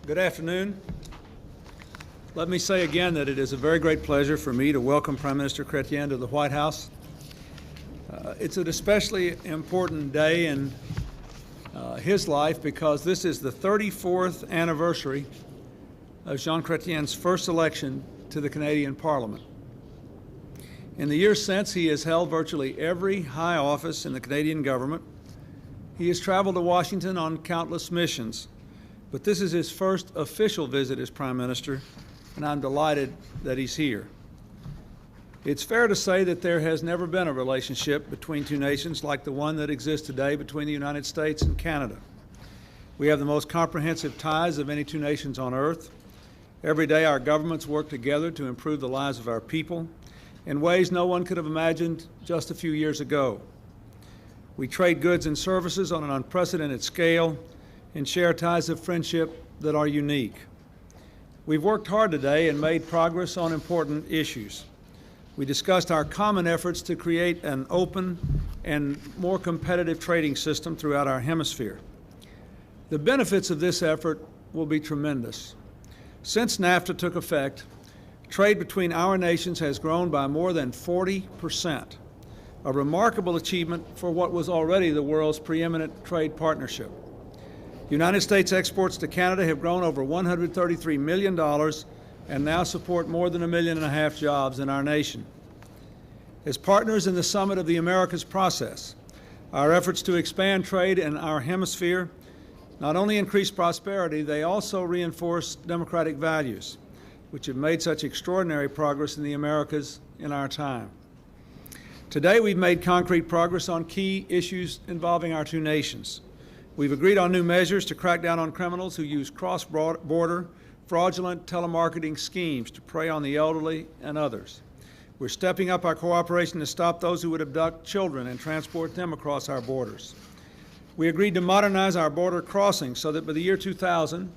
Good afternoon. Let me say again that it is a very great pleasure for me to welcome Prime Minister Chretien to the White House. It's an especially important day in his life because this is the 34th anniversary of Jean Chretien's first election to the Canadian Parliament. In the years since, he has held virtually every high office in the Canadian government. He has traveled to Washington on countless missions, but this is his first official visit as Prime Minister, and I'm delighted that he's here. It's fair to say that there has never been a relationship between two nations like the one that exists today between the United States and Canada. We have the most comprehensive ties of any two nations on earth. Every day our governments work together to improve the lives of our people in ways no one could have imagined just a few years ago. We trade goods and services on an unprecedented scale and share ties of friendship that are unique. We've worked hard today and made progress on important issues. We discussed our common efforts to create an open and more competitive trading system throughout our hemisphere. The benefits of this effort will be tremendous. Since NAFTA took effect, trade between our nations has grown by more than 40%, a remarkable achievement for what was already the world's preeminent trade partnership. United States exports to Canada have grown over $133 million and now support more than 1.5 million jobs in our nation. As partners in the Summit of the Americas process, our efforts to expand trade in our hemisphere not only increase prosperity, they also reinforce democratic values, which have made such extraordinary progress in the Americas in our time. Today, we've made concrete progress on key issues involving our two nations. We've agreed on new measures to crack down on criminals who use cross-border fraudulent telemarketing schemes to prey on the elderly and others. We're stepping up our cooperation to stop those who would abduct children and transport them across our borders. We agreed to modernize our border crossings so that by the year 2000,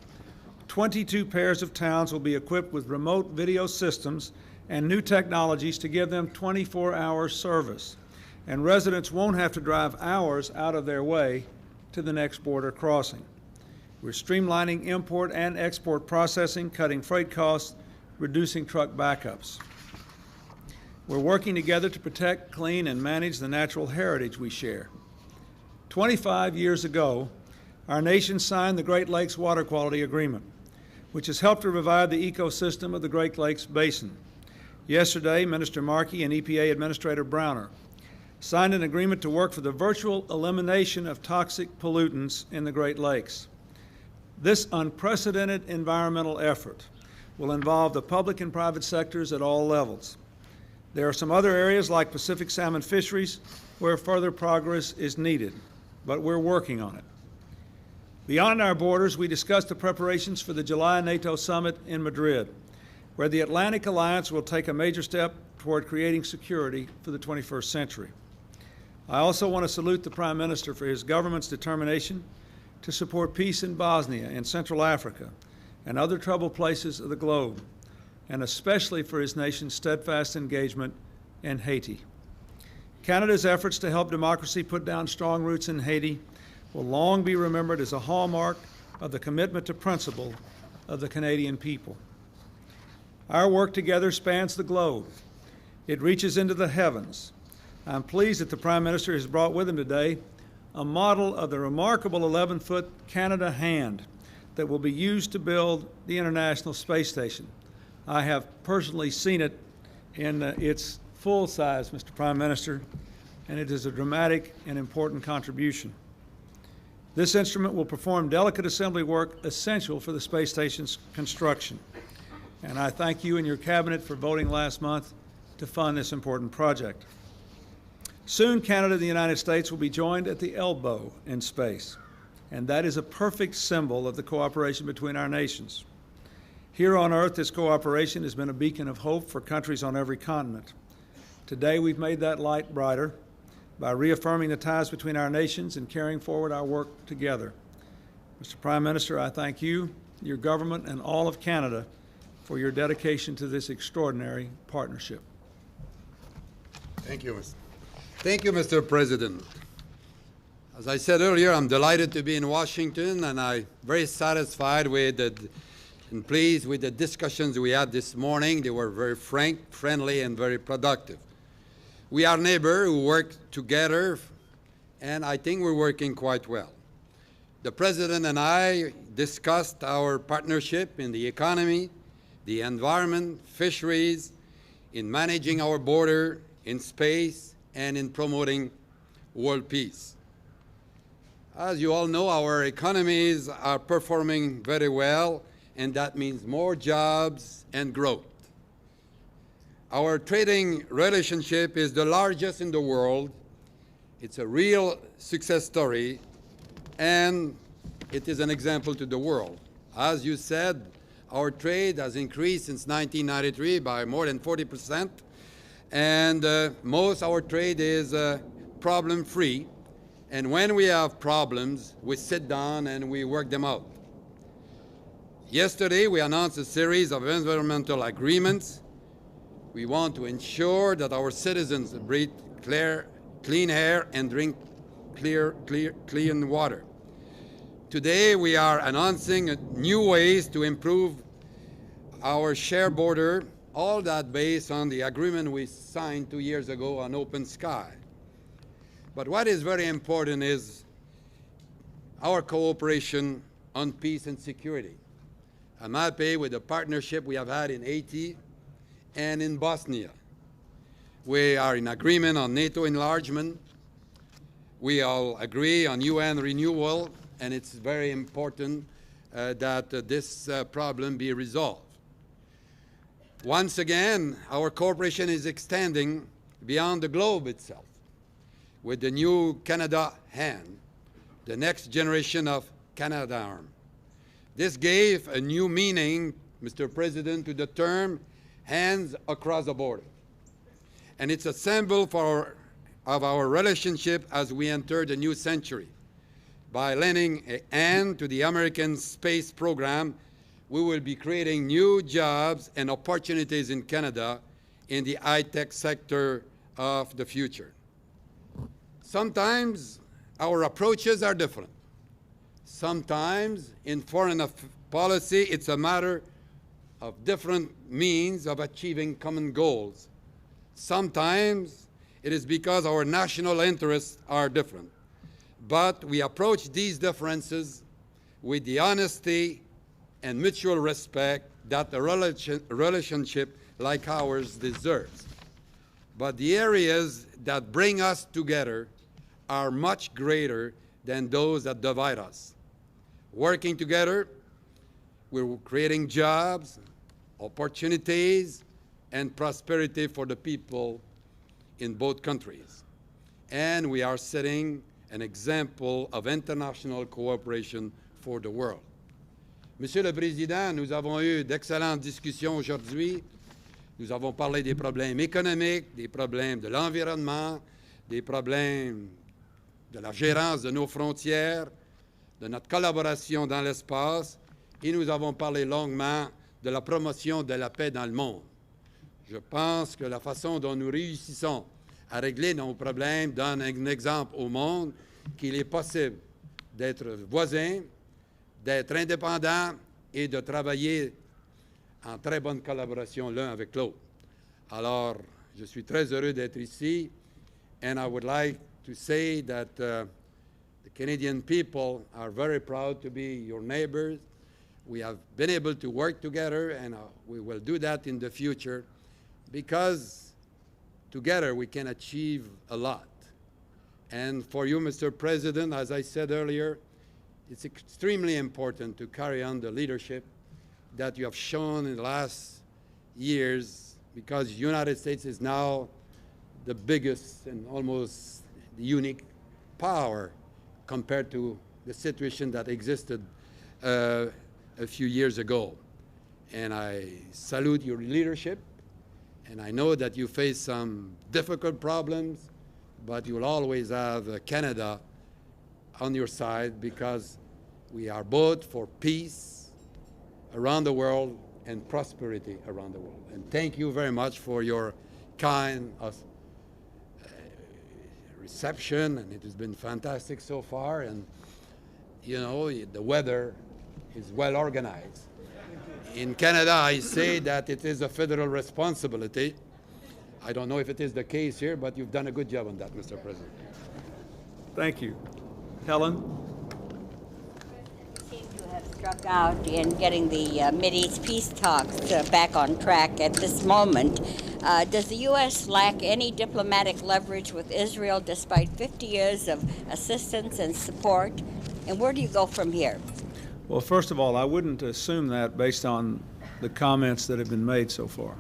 22 pairs of towns will be equipped with remote video systems and new technologies to give them 24-hour service, and residents won't have to drive hours out of their way to the next border crossing. We're streamlining import and export processing, cutting freight costs, reducing truck backups. We're working together to protect, clean, and manage the natural heritage we share. 25 years ago, our nation signed the Great Lakes Water Quality Agreement, which has helped to revive the ecosystem of the Great Lakes Basin. Yesterday, Minister Markey and EPA Administrator Browner signed an agreement to work for the virtual elimination of toxic pollutants in the Great Lakes. This unprecedented environmental effort will involve the public and private sectors at all levels. There are some other areas like Pacific salmon fisheries where further progress is needed, but we're working on it. Beyond our borders, we discussed the preparations for the July NATO summit in Madrid, where the Atlantic Alliance will take a major step toward creating security for the 21st century. I also want to salute the Prime Minister for his government's determination to support peace in Bosnia and Central Africa and other troubled places of the globe, and especially for his nation's steadfast engagement in Haiti. Canada's efforts to help democracy put down strong roots in Haiti will long be remembered as a hallmark of the commitment to principle of the Canadian people. Our work together spans the globe. It reaches into the heavens. I'm pleased that the Prime Minister has brought with him today a model of the remarkable 11-foot Canada hand that will be used to build the International Space Station. I have personally seen it in its full size, Mr. Prime Minister, and it is a dramatic and important contribution. This instrument will perform delicate assembly work essential for the space station's construction. And I thank you and your cabinet for voting last month to fund this important project. Soon, Canada and the United States will be joined at the elbow in space, and that is a perfect symbol of the cooperation between our nations. Here on Earth, this cooperation has been a beacon of hope for countries on every continent. Today, we've made that light brighter by reaffirming the ties between our nations and carrying forward our work together. Mr. Prime Minister, I thank you, your government, and all of Canada for your dedication to this extraordinary partnership. Thank you, Mr. President. As I said earlier, I'm delighted to be in Washington, and I'm very satisfied with and pleased with the discussions we had this morning. They were very frank, friendly, and very productive. We are neighbors who work together, and I think we're working quite well. The President and I discussed our partnership in the economy, the environment, fisheries, in managing our border, in space, and in promoting world peace. As you all know, our economies are performing very well, and that means more jobs and growth. Our trading relationship is the largest in the world. It's a real success story, and it is an example to the world. As you said, our trade has increased since 1993 by more than 40%, and most of our trade is problem-free. And when we have problems, we sit down and we work them out. Yesterday, we announced a series of environmental agreements. We want to ensure that our citizens breathe clean air and drink clean water. Today, we are announcing new ways to improve our shared border, all that based on the agreement we signed 2 years ago on open sky. But what is very important is our cooperation on peace and security. I'm happy with the partnership we have had in Haiti and in Bosnia. We are in agreement on NATO enlargement. We all agree on UN renewal, and it's very important that this problem be resolved. Once again, our cooperation is extending beyond the globe itself, with the new Canada hand, the next generation of Canadarm. This gave a new meaning, Mr. President, to the term hands across the border. And it's a symbol of our relationship as we enter the new century. By lending a hand to the American space program, we will be creating new jobs and opportunities in Canada in the high-tech sector of the future. Sometimes our approaches are different. Sometimes in foreign policy, it's a matter of different means of achieving common goals. Sometimes it is because our national interests are different. But we approach these differences with the honesty and mutual respect that a relationship like ours deserves. But the areas that bring us together are much greater than those that divide us. Working together, we're creating jobs, opportunities, and prosperity for the people in both countries. And we are setting an example of international cooperation for the world. Monsieur le Président, nous avons eu d'excellentes discussions aujourd'hui. Nous avons parlé des problèmes économiques, des problèmes de l'environnement, des problèmes de la gérance de nos frontières, de notre collaboration dans l'espace, et nous avons parlé longuement de la promotion de la paix dans le monde. Je pense que la façon dont nous réussissons à régler nos problèmes donne un exemple au monde qu'il est possible d'être voisins, d'être indépendants et de travailler en très bonne collaboration l'un avec l'autre. Alors, je suis très heureux d'être ici, and I would like to say that the Canadian people are very proud to be your neighbors. We have been able to work together, and we will do that in the future, because together we can achieve a lot. And for you, Mr. President, as I said earlier, it's extremely important to carry on the leadership that you have shown in the last years, because the United States is now the biggest and almost unique power compared to the situation that existed a few years ago. And I salute your leadership, and I know that you face some difficult problems, but you'll always have Canada on your side, because we are both for peace around the world and prosperity around the world. And thank you very much for your kind reception, and it has been fantastic so far. And, you know, the weather is well organized. In Canada, I say that it is a federal responsibility. I don't know if it is the case here, but you've done a good job on that, Mr. President. Thank you. Helen? You seem to have struck out in getting the Mideast peace talks back on track at this moment. Does the U.S. lack any diplomatic leverage with Israel despite 50 years of assistance and support? And where do you go from here? Well, first of all, I wouldn't assume that based on the comments that have been made so far.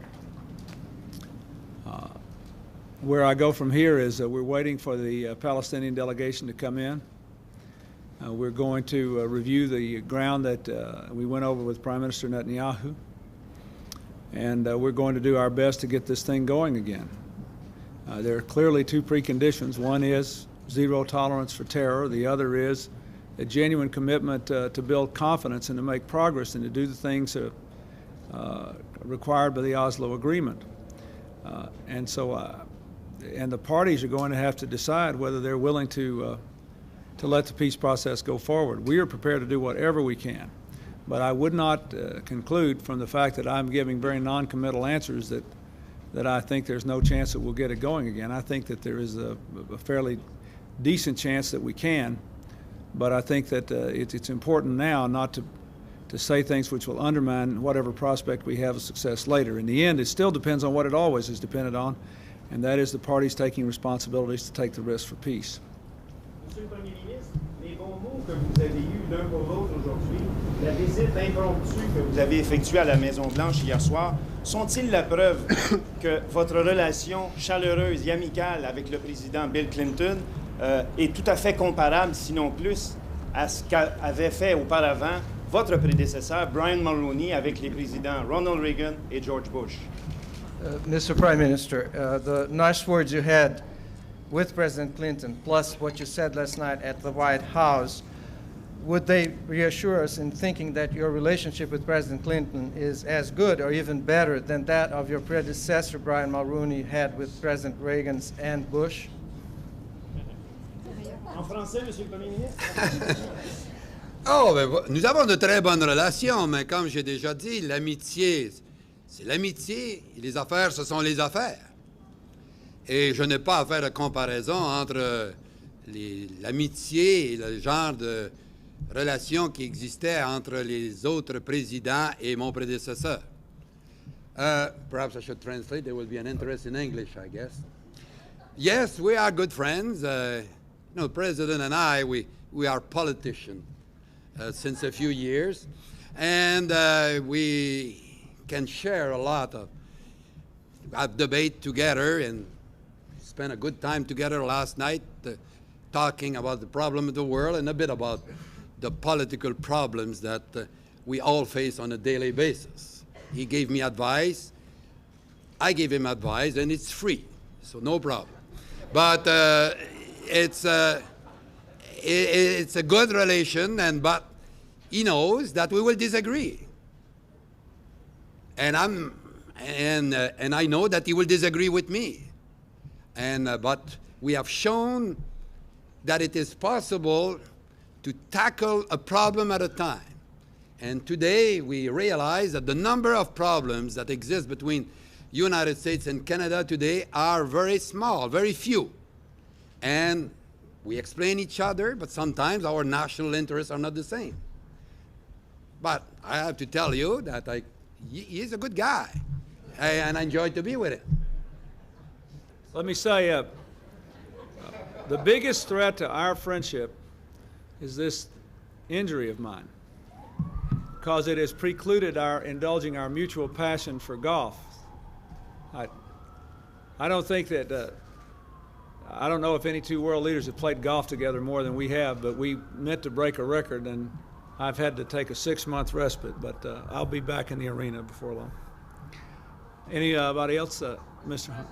Where I go from here is we're waiting for the Palestinian delegation to come in. We're going to review the ground that we went over with Prime Minister Netanyahu. And we're going to do our best to get this thing going again. There are clearly two preconditions. One is zero tolerance for terror. The other is a genuine commitment to build confidence and to make progress and to do the things required by the Oslo Agreement. And the parties are going to have to decide whether they're willing to let the peace process go forward. We are prepared to do whatever we can. But I would not conclude from the fact that I'm giving very non-committal answers that I think there's no chance that we'll get it going again. I think that there is a fairly decent chance that we can, but I think that it's important now not to say things which will undermine whatever prospect we have of success later. In the end, it still depends on what it always is dependent on, and that is the parties taking responsibilities to take the risk for peace. Monsieur le Premier ministre, les bons mots que vous avez eus l'un pour l'autre aujourd'hui, la visite impromptue que vous avez effectuée à la Maison-Blanche hier soir, sont-ils la preuve que votre relation chaleureuse et amicale avec le président Bill Clinton est tout à fait comparable, sinon plus, à ce qu'avait fait auparavant votre prédécesseur Brian Mulroney avec les présidents Ronald Reagan et George Bush? Mr. Prime Minister, the nice words you had with President Clinton, plus what you said last night at the White House, would they reassure us in thinking that your relationship with President Clinton is as good or even better than that of your predecessor, Brian Mulroney, had with President Reagan and Bush? En français, Monsieur le Premier ministre? Oh, ben, nous avons de très bonnes relations, mais comme j'ai déjà dit, l'amitié, c'est l'amitié, et les affaires, ce sont les affaires. Et je n'ai pas à faire de comparaison entre l'amitié et le genre de relation qui existait entre les autres présidents et mon prédécesseur. Perhaps I should translate. There will be an interest in English, I guess. Yes, we are good friends. You know, the President and I, we are politicians since a few years, and we can share a lot of debate together and spent a good time together last night talking about the problem of the world and a bit about the political problems that we all face on a daily basis. He gave me advice, I gave him advice, and it's free, so no problem. But it's a good relation, but he knows that we will disagree. And I know that he will disagree with me. But we have shown that it is possible to tackle a problem at a time. And today we realize that the number of problems that exist between United States and Canada today are very small, very few. And we explain each other, but sometimes our national interests are not the same. But I have to tell you that he's a good guy, and I enjoyed to be with him. Let me say, the biggest threat to our friendship is this injury of mine, because it has precluded our indulging our mutual passion for golf. I don't think that, I don't know if any two world leaders have played golf together more than we have, but we meant to break a record, and I've had to take a 6-month respite, but I'll be back in the arena before long. Anybody else? Mr. Hunt?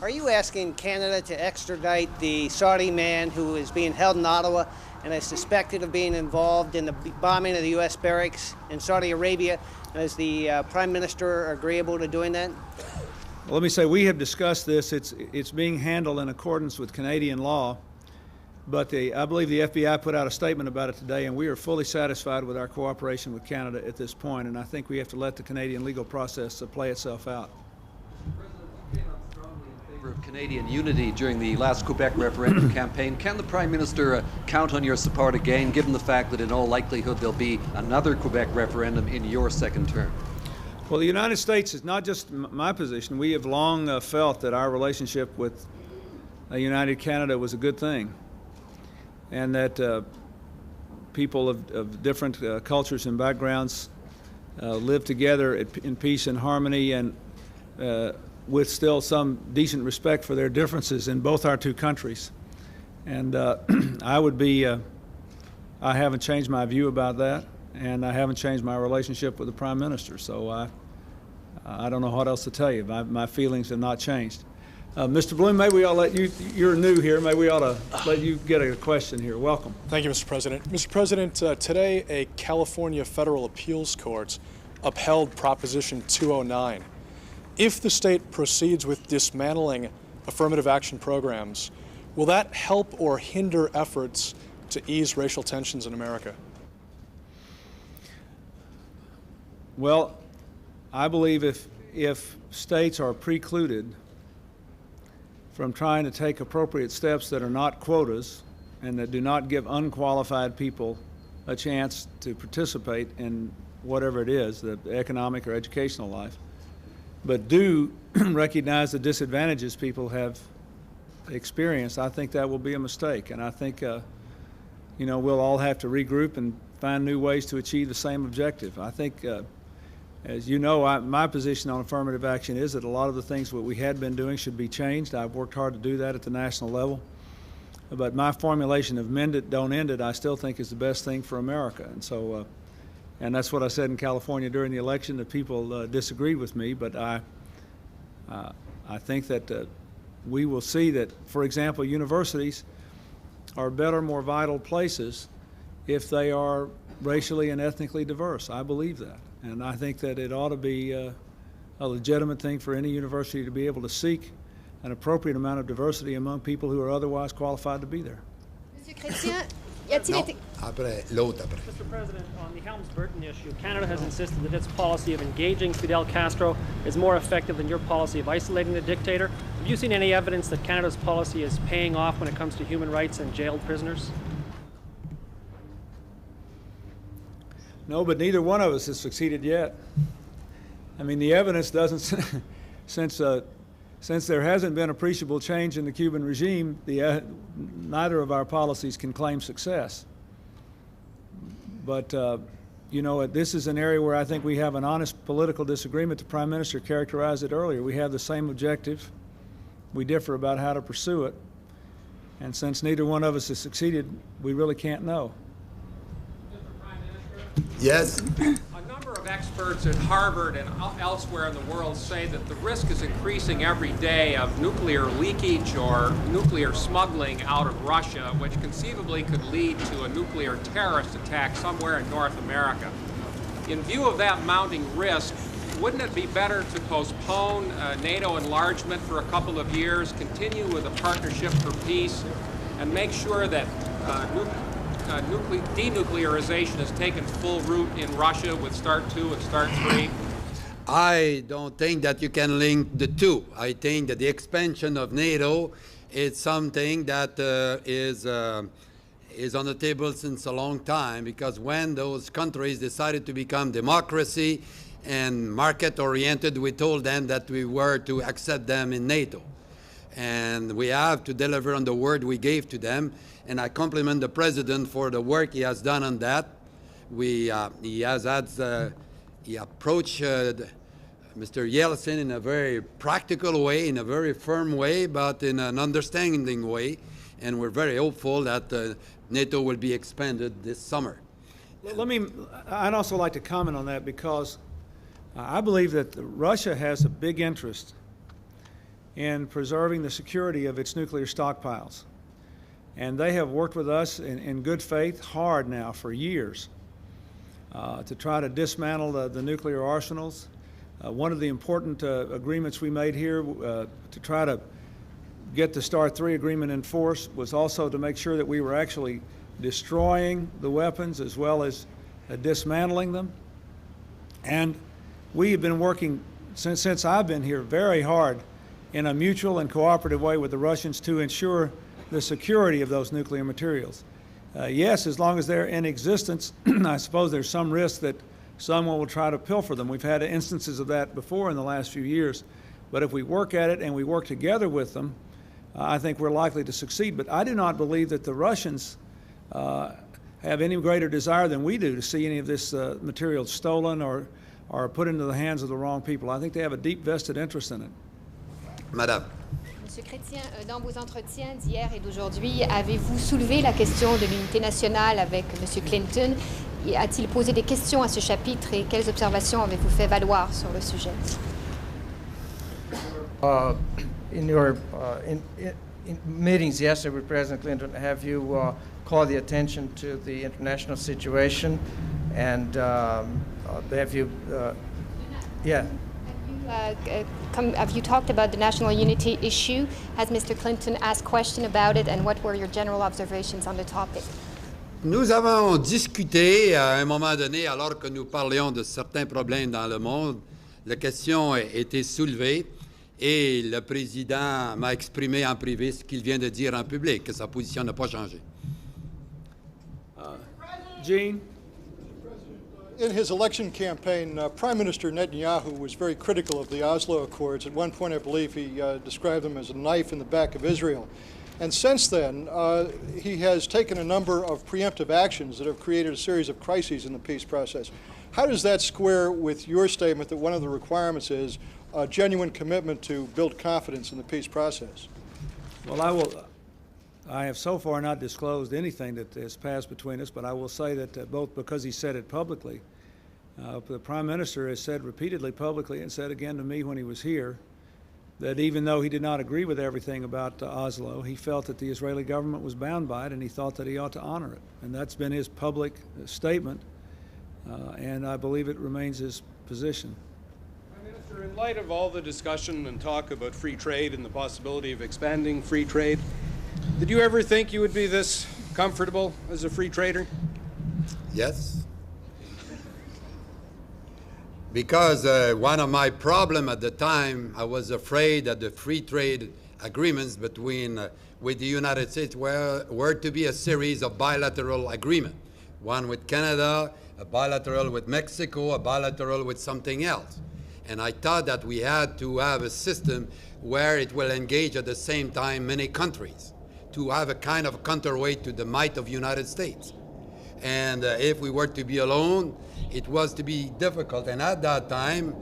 Are you asking Canada to extradite the Saudi man who is being held in Ottawa and is suspected of being involved in the bombing of the U.S. barracks in Saudi Arabia? And is the Prime Minister agreeable to doing that? Let me say, we have discussed this. It's being handled in accordance with Canadian law, but I believe the FBI put out a statement about it today, and we are fully satisfied with our cooperation with Canada at this point, and I think we have to let the Canadian legal process play itself out. Of Canadian unity during the last Quebec referendum campaign. Can the Prime Minister count on your support again, given the fact that in all likelihood there'll be another Quebec referendum in your second term? Well, the United States is not just my position. We have long felt that our relationship with a united Canada was a good thing, and that people of different cultures and backgrounds live together in peace and harmony, and with still some decent respect for their differences in both our two countries. And I haven't changed my view about that, and I haven't changed my relationship with the Prime Minister. So I don't know what else to tell you. My feelings have not changed. Mr. Bloom, maybe we ought to let you, you're new here, maybe we ought to let you get a question here. Welcome. Thank you, Mr. President. Mr. President, today a California federal appeals court upheld Proposition 209. If the state proceeds with dismantling affirmative action programs, will that help or hinder efforts to ease racial tensions in America? Well, I believe if states are precluded from trying to take appropriate steps that are not quotas and that do not give unqualified people a chance to participate in whatever it is, the economic or educational life, but do recognize the disadvantages people have experienced, I think that will be a mistake. And I think, we'll all have to regroup and find new ways to achieve the same objective. I think, as you know, my position on affirmative action is that a lot of the things that we had been doing should be changed. I've worked hard to do that at the national level. But my formulation of mend it, don't end it, I still think is the best thing for America. And so, and that's what I said in California during the election. The people disagreed with me, but I think that we will see that, for example, universities are better, more vital places if they are racially and ethnically diverse. I believe that. And I think that it ought to be a legitimate thing for any university to be able to seek an appropriate amount of diversity among people who are otherwise qualified to be there. Monsieur Chrétien, y a-t-il été... Mr. President, on the Helms-Burton issue, Canada has insisted that its policy of engaging Fidel Castro is more effective than your policy of isolating the dictator. Have you seen any evidence that Canada's policy is paying off when it comes to human rights and jailed prisoners? No, but neither one of us has succeeded yet. I mean, the evidence doesn't, since there hasn't been appreciable change in the Cuban regime, neither of our policies can claim success. But, this is an area where I think we have an honest political disagreement. The Prime Minister characterized it earlier. We have the same objective. We differ about how to pursue it. And since neither one of us has succeeded, we really can't know. Yes. A number of experts at Harvard and elsewhere in the world say that the risk is increasing every day of nuclear leakage or nuclear smuggling out of Russia, which conceivably could lead to a nuclear terrorist attack somewhere in North America. In view of that mounting risk, wouldn't it be better to postpone NATO enlargement for a couple of years, continue with a partnership for peace, and make sure that denuclearization has taken full root in Russia with START 2 and START 3? I don't think that you can link the two. I think that the expansion of NATO is something that is on the table since a long time, because when those countries decided to become democracy and market-oriented, we told them that we were to accept them in NATO. And we have to deliver on the word we gave to them. And I compliment the President for the work he has done on that. He approached Mr. Yeltsin in a very practical way, in a very firm way, but in an understanding way. And we're very hopeful that NATO will be expanded this summer. I'd also like to comment on that, because I believe that Russia has a big interest in preserving the security of its nuclear stockpiles. And they have worked with us in good faith hard now for years to try to dismantle the nuclear arsenals. One of the important agreements we made here to try to get the START 3 agreement in force was also to make sure that we were actually destroying the weapons as well as dismantling them. And we have been working since I've been here very hard in a mutual and cooperative way with the Russians to ensure the security of those nuclear materials. Yes, as long as they're in existence, I suppose there's some risk that someone will try to pilfer them. We've had instances of that before in the last few years. But if we work at it and we work together with them, I think we're likely to succeed. But I do not believe that the Russians have any greater desire than we do to see any of this material stolen or put into the hands of the wrong people. I think they have a deep vested interest in it. Madame. Monsieur Chrétien, dans vos entretiens d'hier et d'aujourd'hui, avez-vous soulevé la question de l'unité nationale avec Monsieur Clinton? A-t-il posé des questions à ce chapitre et quelles observations avez-vous fait valoir sur le sujet? In your in meetings yesterday with President Clinton, have you called the attention to the international situation, and have you, yeah? Have you talked about the national unity issue? Has Mr. Clinton asked questions about it, and what were your general observations on the topic? Nous avons discuté à un moment donné, alors que nous parlions de certains problèmes dans le monde, la question a été soulevée et le président m'a exprimé en privé ce qu'il vient de dire en public, que sa position n'a pas changé. Gene? In his election campaign, Prime Minister Netanyahu was very critical of the Oslo Accords. At one point, I believe he described them as a knife in the back of Israel. And since then, he has taken a number of preemptive actions that have created a series of crises in the peace process. How does that square with your statement that one of the requirements is a genuine commitment to build confidence in the peace process? Well, I have so far not disclosed anything that has passed between us, but I will say that both because he said it publicly, the Prime Minister has said repeatedly publicly and said again to me when he was here that even though he did not agree with everything about Oslo, he felt that the Israeli government was bound by it and he thought that he ought to honor it. And that's been his public statement, and I believe it remains his position. Prime Minister, in light of all the discussion and talk about free trade and the possibility of expanding free trade, did you ever think you would be this comfortable as a free trader? Yes. Because one of my problems at the time, I was afraid that the free trade agreements between with the United States were to be a series of bilateral agreements. One with Canada, a bilateral with Mexico, a bilateral with something else. And I thought that we had to have a system where it will engage at the same time many countries, to have a kind of counterweight to the might of the United States. And if we were to be alone, it was to be difficult. And at that time,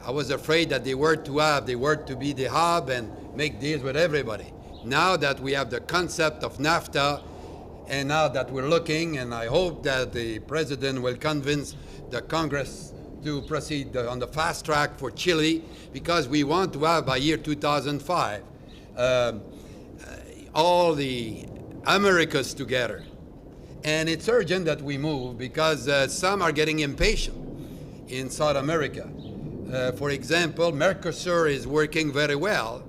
I was afraid that they were to be the hub and make deals with everybody. Now that we have the concept of NAFTA, and now that we're looking, and I hope that the President will convince the Congress to proceed on the fast track for Chile, because we want to have by year 2005 all the Americas together. And it's urgent that we move because some are getting impatient in South America. For example, Mercosur is working very well,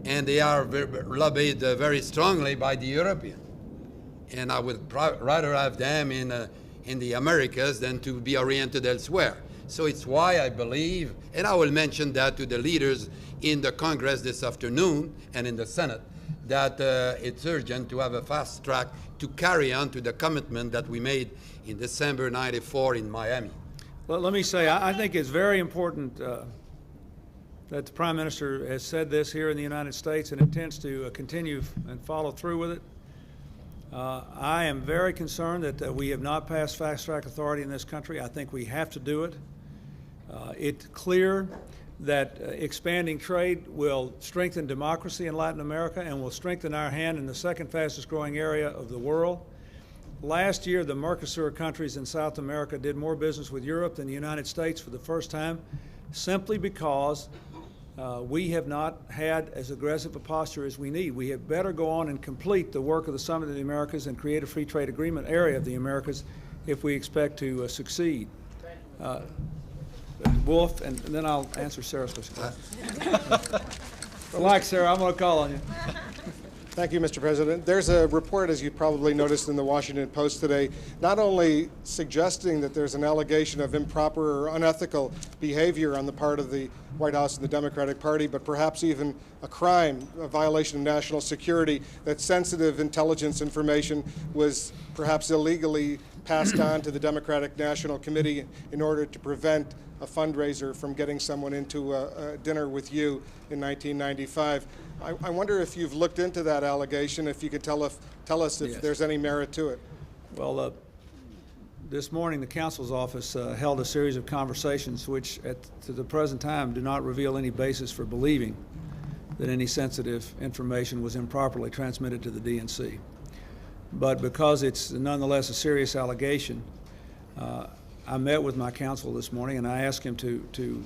and they are lobbied very strongly by the Europeans. And I would rather have them in the Americas than to be oriented elsewhere. So it's why I believe, and I will mention that to the leaders in the Congress this afternoon and in the Senate, that it's urgent to have a fast track to carry on to the commitment that we made in December '94 in Miami. Well, let me say, I think it's very important that the Prime Minister has said this here in the United States and intends to continue and follow through with it. I am very concerned that we have not passed fast-track authority in this country. I think we have to do it. It's clear that expanding trade will strengthen democracy in Latin America and will strengthen our hand in the second fastest growing area of the world. Last year, the Mercosur countries in South America did more business with Europe than the United States for the first time, simply because we have not had as aggressive a posture as we need. We had better go on and complete the work of the Summit of the Americas and create a free trade agreement area of the Americas if we expect to succeed. Wolf, and then I'll answer Sarah's question. Relax, Sarah, I'm going to call on you. Thank you, Mr. President. There's a report, as you probably noticed in the Washington Post today, not only suggesting that there's an allegation of improper or unethical behavior on the part of the White House and the Democratic Party, but perhaps even a crime, a violation of national security, that sensitive intelligence information was perhaps illegally passed on to the Democratic National Committee in order to prevent a fundraiser from getting someone into a dinner with you in 1995. I wonder if you've looked into that allegation, if you could tell us if there's any merit to it. Well, this morning the counsel's office held a series of conversations which to the present time do not reveal any basis for believing that any sensitive information was improperly transmitted to the DNC. But because it's nonetheless a serious allegation, I met with my counsel this morning and I asked him to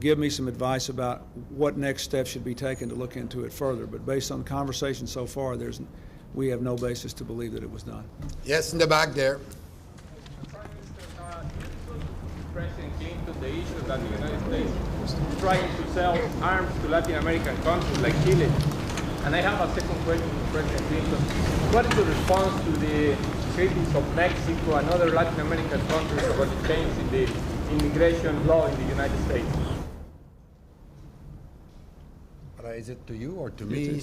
give me some advice about what next steps should be taken to look into it further. But based on the conversation so far, we have no basis to believe that it was done. Yes, in the back there. President Clinton the issue that the United States is trying to sell arms to Latin American countries like Chile. And I have a second question to President Clinton. What is the response to the critics of Mexico and other Latin American countries about the change in the immigration law in the United States? Is it to you or to me?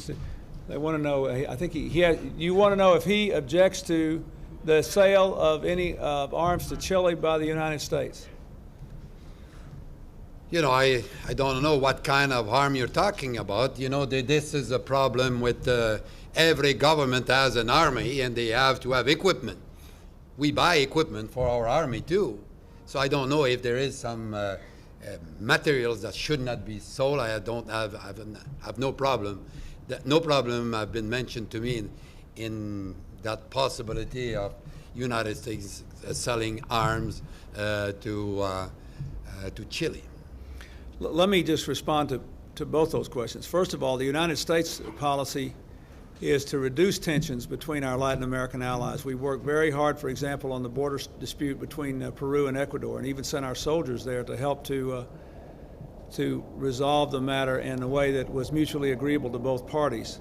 They want to know, I think you want to know if he objects to the sale of any arms to Chile by the United States. You know, I don't know what kind of harm you're talking about. You know, this is a problem with every government has an army and they have to have equipment. We buy equipment for our army too. So I don't know if there is some materials that should not be sold. I have no problem. No problem have been mentioned to me in that possibility of United States selling arms to Chile. Let me just respond to both those questions. First of all, the United States policy is to reduce tensions between our Latin American allies. We work very hard, for example, on the border dispute between Peru and Ecuador, and even sent our soldiers there to help to resolve the matter in a way that was mutually agreeable to both parties.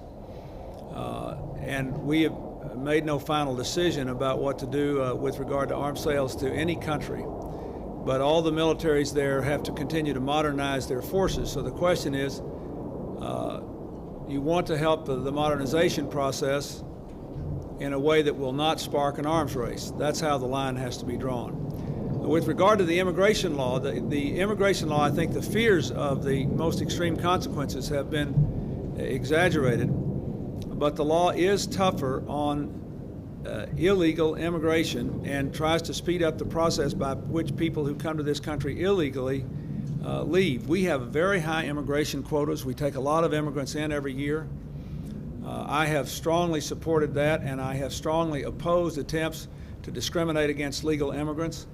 And we have made no final decision about what to do with regard to arms sales to any country. But all the militaries there have to continue to modernize their forces. So the question is, you want to help the modernization process in a way that will not spark an arms race. That's how the line has to be drawn. With regard to the immigration law, the immigration law, I think the fears of the most extreme consequences have been exaggerated, but the law is tougher on illegal immigration and tries to speed up the process by which people who come to this country illegally leave. We have very high immigration quotas. We take a lot of immigrants in every year. I have strongly supported that, and I have strongly opposed attempts to discriminate against legal immigrants.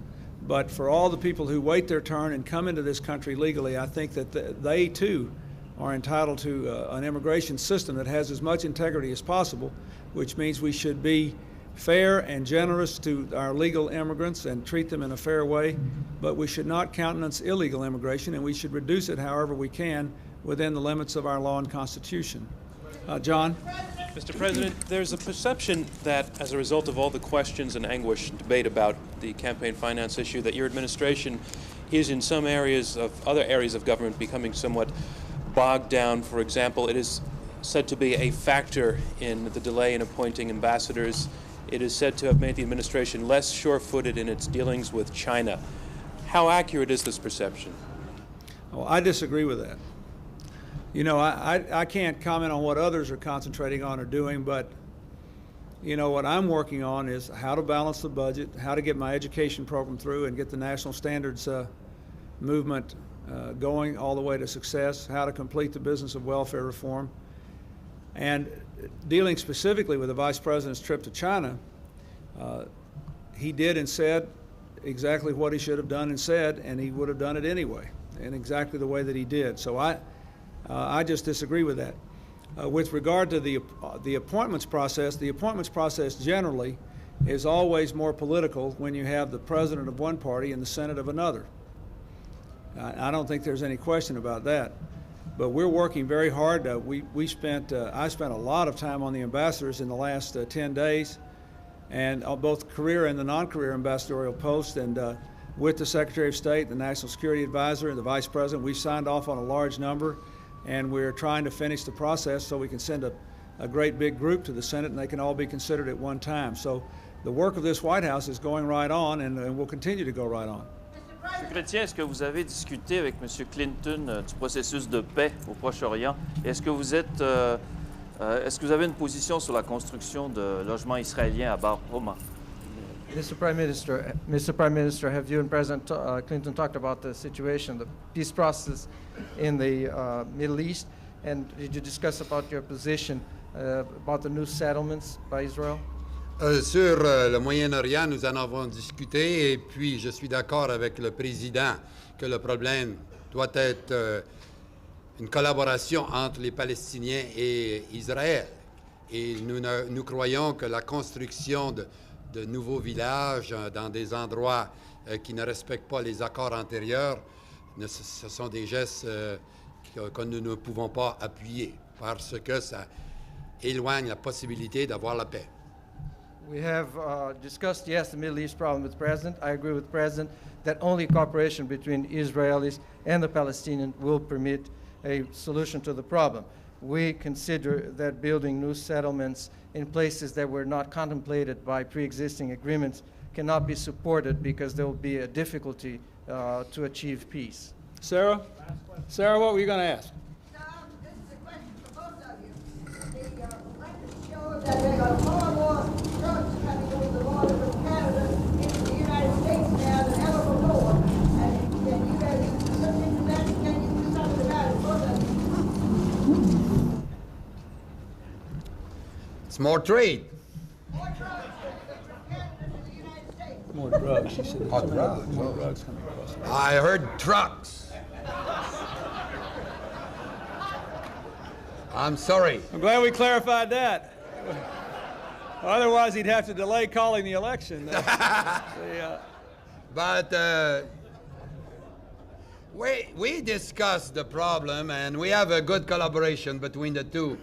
But for all the people who wait their turn and come into this country legally, I think that they too are entitled to an immigration system that has as much integrity as possible, which means we should be fair and generous to our legal immigrants and treat them in a fair way, but we should not countenance illegal immigration, and we should reduce it however we can within the limits of our law and Constitution. John? Mr. President, there's a perception that as a result of all the questions and anguish and debate about the campaign finance issue, that your administration is in some areas of other areas of government becoming somewhat bogged down. For example, it is said to be a factor in the delay in appointing ambassadors. It is said to have made the administration less sure-footed in its dealings with China. How accurate is this perception? Well, I disagree with that. You know, I can't comment on what others are concentrating on or doing, but, you know, what I'm working on is how to balance the budget, how to get my education program through and get the national standards movement going all the way to success, how to complete the business of welfare reform. And dealing specifically with the Vice President's trip to China, he did and said exactly what he should have done and said, and he would have done it anyway, in exactly the way that he did. So I just disagree with that. With regard to the appointments process generally is always more political when you have the president of one party and the Senate of another. I don't think there's any question about that. But we're working very hard. I spent a lot of time on the ambassadors in the last 10 days, and on both career and the non-career ambassadorial posts, and with the Secretary of State, the National Security Advisor, and the Vice President. We've signed off on a large number, and we're trying to finish the process so we can send a great big group to the Senate, and they can all be considered at one time. So the work of this White House is going right on, and will continue to go right on. M. Chrétien, est-ce que vous avez discuté avec M. Clinton du processus de paix au Proche-Orient? Est-ce que vous avez une position sur la construction de logements israéliens à Bar Homa? Mr. Prime Minister, have you and President Clinton talked about the situation, the peace process in the Middle East, and did you discuss about your position about the new settlements by Israel? Sur le Moyen-Orient, nous en avons discuté et puis je suis d'accord avec le président que le problème doit être une collaboration entre les Palestiniens et Israël. Et nous croyons que la construction de nouveaux villages dans des endroits qui ne respectent pas les accords antérieurs, ce sont des gestes que nous ne pouvons pas appuyer parce que ça éloigne la possibilité d'avoir la paix. We have discussed, yes, the Middle East problem with the President. I agree with the President that only cooperation between Israelis and the Palestinians will permit a solution to the problem. We consider that building new settlements in places that were not contemplated by pre-existing agreements cannot be supported because there will be a difficulty to achieve peace. Sarah? Sarah, what were you going to ask? This is a question for both of you. The records show that there are far more drugs coming over the border from Canada into the United States now than ever before. And you guys look into that, can you do something about it, both of you? It's more trade. More drugs from Canada to the United States. More drugs, she said. Oh, drugs. More drugs coming across. I heard trucks. I'm sorry. I'm glad we clarified that. Otherwise, he'd have to delay calling the election. But we discussed the problem, and we have a good collaboration between the two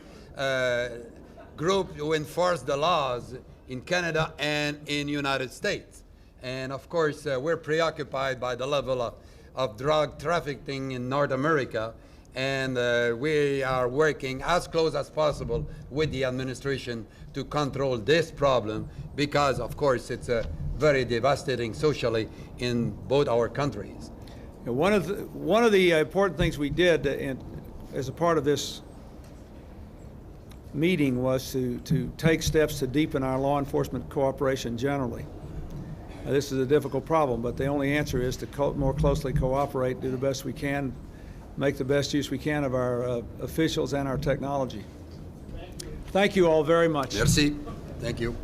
groups who enforce the laws in Canada and in the United States. And of course, we're preoccupied by the level of drug trafficking in North America, and we are working as close as possible with the administration to control this problem because, of course, it's very devastating socially in both our countries. One of the important things we did as a part of this meeting was to take steps to deepen our law enforcement cooperation generally. This is a difficult problem, but the only answer is to more closely cooperate, do the best we can, make the best use we can of our officials and our technology. Thank you all very much. Merci. Thank you.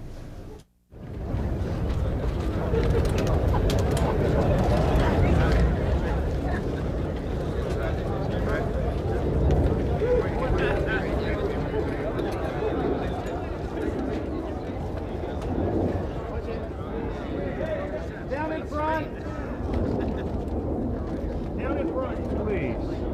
Down in front. Down in front, please.